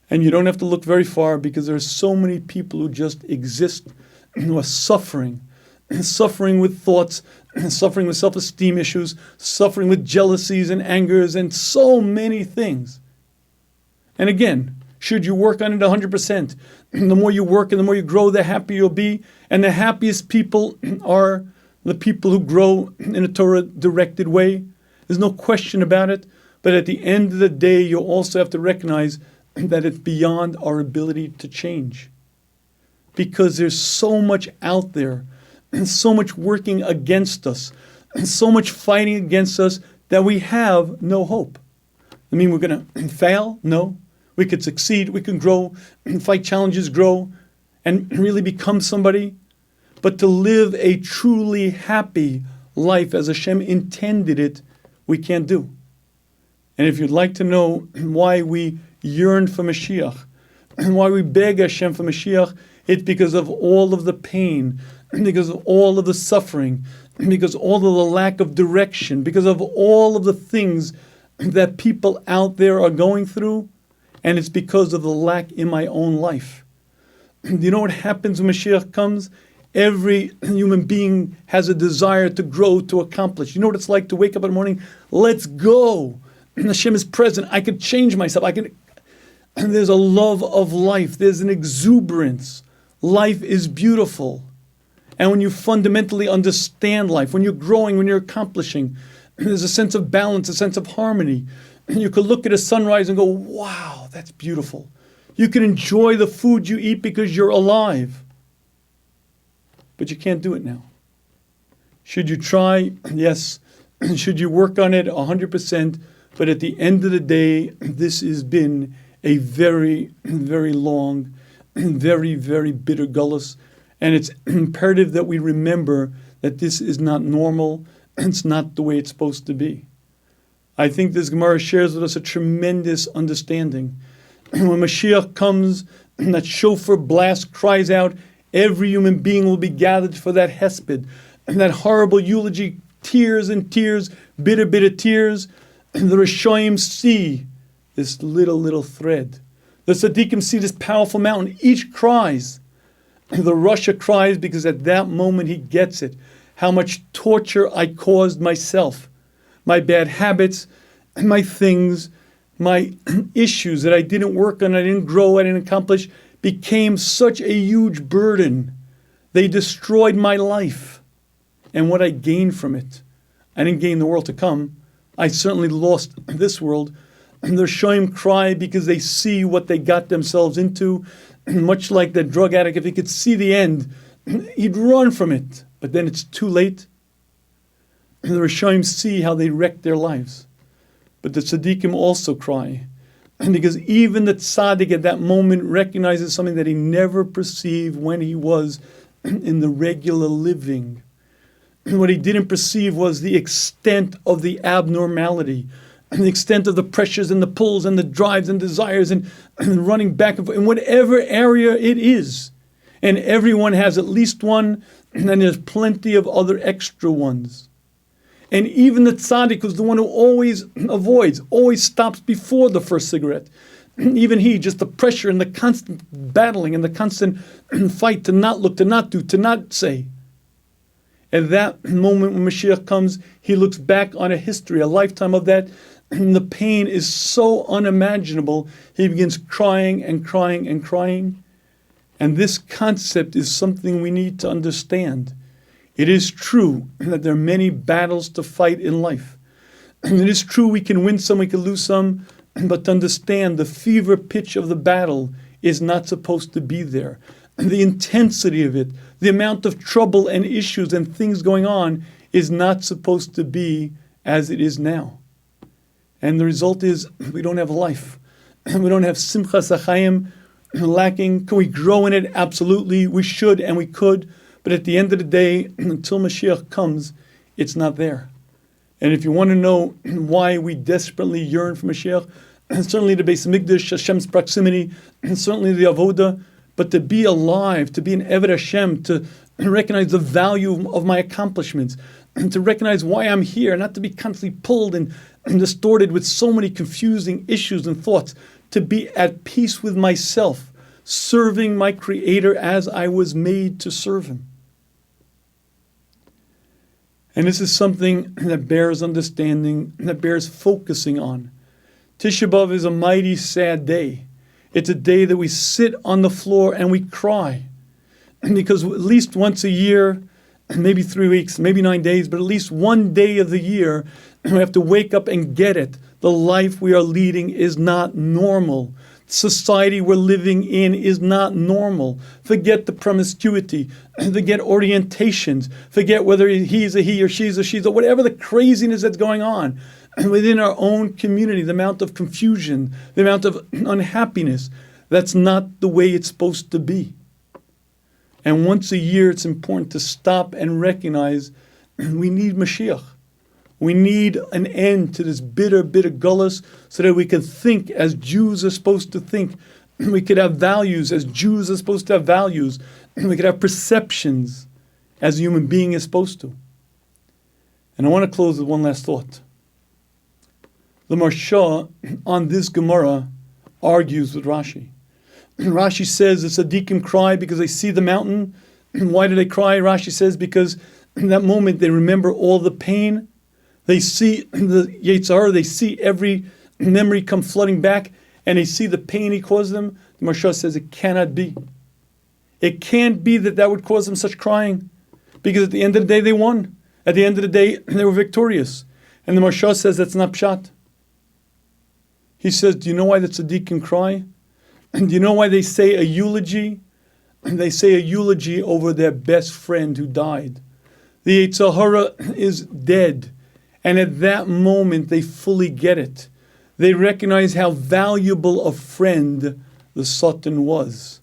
And you don't have to look very far because there are so many people who just exist, who are suffering with thoughts suffering with self-esteem issues, suffering with jealousies and angers and so many things. And again, should you work on it 100%? The more you work and the more you grow, the happier you'll be. And the happiest people are the people who grow in a Torah-directed way. There's no question about it. But at the end of the day, you also have to recognize that it's beyond our ability to change. Because there's so much out there, and so much working against us, and so much fighting against us that we have no hope. I mean, we're going to fail? No. We could succeed, we can grow, fight challenges, grow, and really become somebody. But to live a truly happy life as Hashem intended it, we can't do. And if you'd like to know why we yearn for Mashiach, and why we beg Hashem for Mashiach, it's because of all of the pain, because of all of the suffering, because of all of the lack of direction, because of all of the things that people out there are going through, and it's because of the lack in my own life. You know what happens when Mashiach comes? Every human being has a desire to grow, to accomplish. You know what it's like to wake up in the morning? Let's go. Hashem is present. I could change myself. There's a love of life. There's an exuberance. Life is beautiful. And when you fundamentally understand life, when you're growing, when you're accomplishing, there's a sense of balance, a sense of harmony. You could look at a sunrise and go, wow, that's beautiful. You can enjoy the food you eat because you're alive. But you can't do it now. Should you try? Yes. Should you work on it 100%? But at the end of the day, this has been a very, very long, very, very bitter gullus. And it's imperative that we remember that this is not normal. It's not the way it's supposed to be. I think this Gemara shares with us a tremendous understanding. When Mashiach comes, and that shofar blast cries out, every human being will be gathered for that hesped, and that horrible eulogy, tears and tears, bitter, bitter tears. And the Rishonim see this little thread. The Tzaddikim see this powerful mountain. Each cries. The Rasha cries because at that moment he gets it. How much torture I caused myself. My bad habits, my things, my issues that I didn't work on, I didn't grow, I didn't accomplish, became such a huge burden. They destroyed my life. And what I gained from it, I didn't gain the world to come. I certainly lost this world. And the Rishonim cry because they see what they got themselves into. Much like that drug addict, if he could see the end, he'd run from it. But then it's too late. The Rishonim see how they wrecked their lives. But the Tzaddikim also cry. Because even the Tzaddik at that moment recognizes something that he never perceived when he was in the regular living. What he didn't perceive was the extent of the abnormality, and the extent of the pressures and the pulls and the drives and desires and running back and forth in whatever area it is. And everyone has at least one, and there's plenty of other extra ones. And even the tzaddik, who's the one who always avoids, always stops before the first cigarette. Even he, just the pressure and the constant battling and the constant fight to not look, to not do, to not say. At that moment when Mashiach comes, he looks back on a history, a lifetime of that, and the pain is so unimaginable, he begins crying and crying and crying. And this concept is something we need to understand. It is true that there are many battles to fight in life. And it is true we can win some, we can lose some, but to understand the fever pitch of the battle is not supposed to be there. The intensity of it, the amount of trouble and issues and things going on is not supposed to be as it is now. And the result is we don't have life. We don't have simchas achayim, lacking. Can we grow in it? Absolutely. We should and we could. But at the end of the day, until Mashiach comes, it's not there. And if you want to know why we desperately yearn for Mashiach, certainly the Beis Hamikdash, Hashem's proximity, and certainly the Avodah, but to be alive, to be an Eved Hashem, to recognize the value of my accomplishments, and to recognize why I'm here, not to be constantly pulled and distorted with so many confusing issues and thoughts, to be at peace with myself, serving my Creator as I was made to serve Him. And this is something that bears understanding, that bears focusing on. Tisha B'Av is a mighty sad day. It's a day that we sit on the floor and we cry. Because at least once a year, maybe 3 weeks, maybe 9 days, but at least one day of the year, we have to wake up and get it. The life we are leading is not normal. Society we're living in is not normal. Forget the promiscuity. Forget orientations. Forget whether he's a he or she's a she's or whatever the craziness that's going on within our own community, the amount of confusion, the amount of unhappiness. That's not the way it's supposed to be. And once a year, it's important to stop and recognize we need Mashiach. We need an end to this bitter gullus so that we can think as Jews are supposed to think. We could have values as Jews are supposed to have values. We could have perceptions as a human being is supposed to. And I want to close with one last thought. The Marsha on this Gemara argues with Rashi. Rashi says the tzaddikim cry because they see the mountain. Why do they cry? Rashi says because in that moment they remember all the pain. They see the Yetzirah, they see every memory come flooding back, and they see the pain he caused them. The Marsha says it cannot be. It can't be that would cause them such crying, because at the end of the day they won. At the end of the day they were victorious. And the Marsha says that's not pshat. He says, do you know why the tzaddikim cry? Do you know why they say a eulogy? They say a eulogy over their best friend who died. The Yetzirah is dead. And at that moment, they fully get it. They recognize how valuable a friend the Satan was.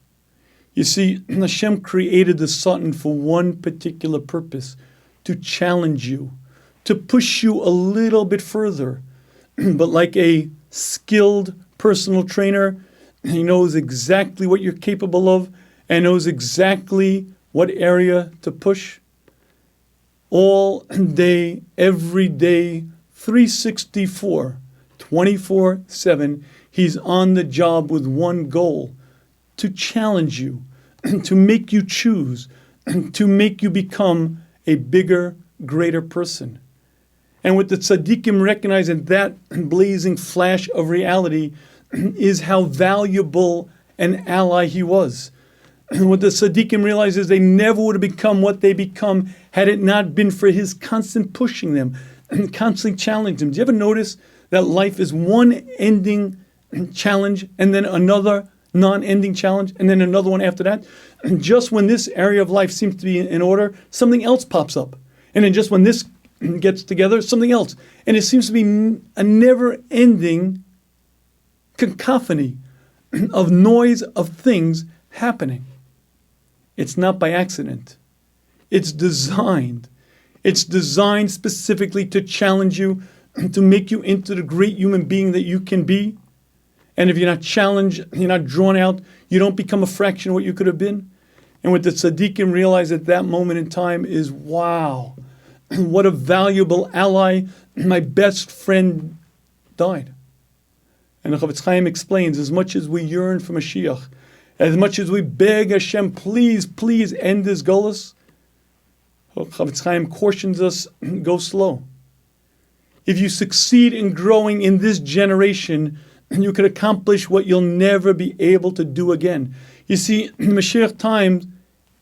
You see, Hashem created the Satan for one particular purpose, to challenge you, to push you a little bit further. But like a skilled personal trainer, he knows exactly what you're capable of and knows exactly what area to push. All day, every day, 364, 24/7, he's on the job with one goal, to challenge you, to make you choose, to make you become a bigger, greater person. And what the tzaddikim recognize in that blazing flash of reality is how valuable an ally he was. What the tzaddikim realize is they never would have become what they become had it not been for his constant pushing them and constantly challenging them. Do you ever notice that life is one ending challenge and then another non-ending challenge and then another one after that? And just when this area of life seems to be in order, something else pops up. And then just when this gets together, something else. And it seems to be a never-ending cacophony of noise of things happening. It's not by accident. It's designed. It's designed specifically to challenge you, to make you into the great human being that you can be. And if you're not challenged, you're not drawn out, you don't become a fraction of what you could have been. And what the tzaddikim realize at that moment in time is, wow, what a valuable ally. My best friend died. And the Chavetz Chaim explains, as much as we yearn for Mashiach, as much as we beg Hashem, please, please end this golus, Chavetz Chaim cautions us, go slow. If you succeed in growing in this generation, you can accomplish what you'll never be able to do again. You see, in Mashiach times,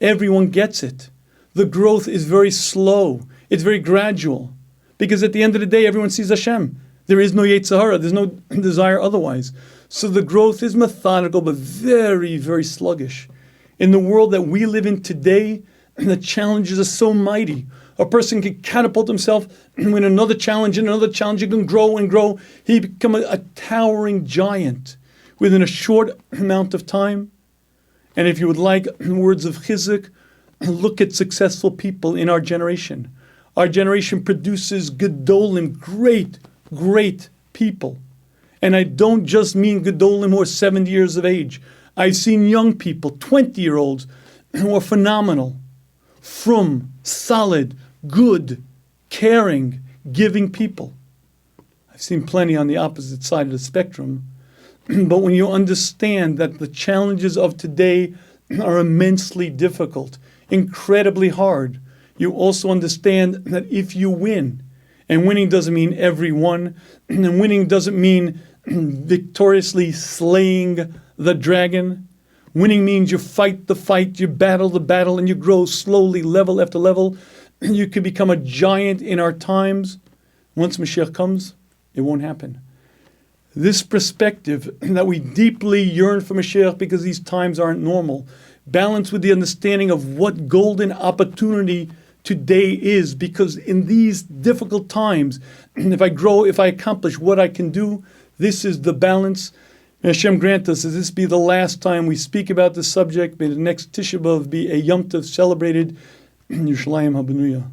everyone gets it. The growth is very slow. It's very gradual. Because at the end of the day, everyone sees Hashem. There is no Yetzirah. There's no desire otherwise. So the growth is methodical, but very, very sluggish. In the world that we live in today, the challenges are so mighty. A person can catapult himself with another challenge and another challenge. He can grow and grow. He become a towering giant within a short amount of time. And if you would like words of chizuk, look at successful people in our generation. Our generation produces gedolim, great, great people. And I don't just mean gedolim who are 70 years of age. I've seen young people, 20-year-olds, who are phenomenal, from solid, good, caring, giving people. I've seen plenty on the opposite side of the spectrum. But when you understand that the challenges of today are immensely difficult, incredibly hard, you also understand that if you win, and winning doesn't mean everyone, and winning doesn't mean victoriously slaying the dragon. Winning means you fight the fight, you battle the battle, and you grow slowly, level after level. You could become a giant in our times. Once Mashiach comes, it won't happen. This perspective that we deeply yearn for Mashiach because these times aren't normal, balanced with the understanding of what golden opportunity today is, because in these difficult times, if I grow, if I accomplish what I can do, this is the balance. May Hashem grant us that this be the last time we speak about this subject. May the next Tisha B'Av be a Yom Tov celebrated in Yerushalayim HaBenuya.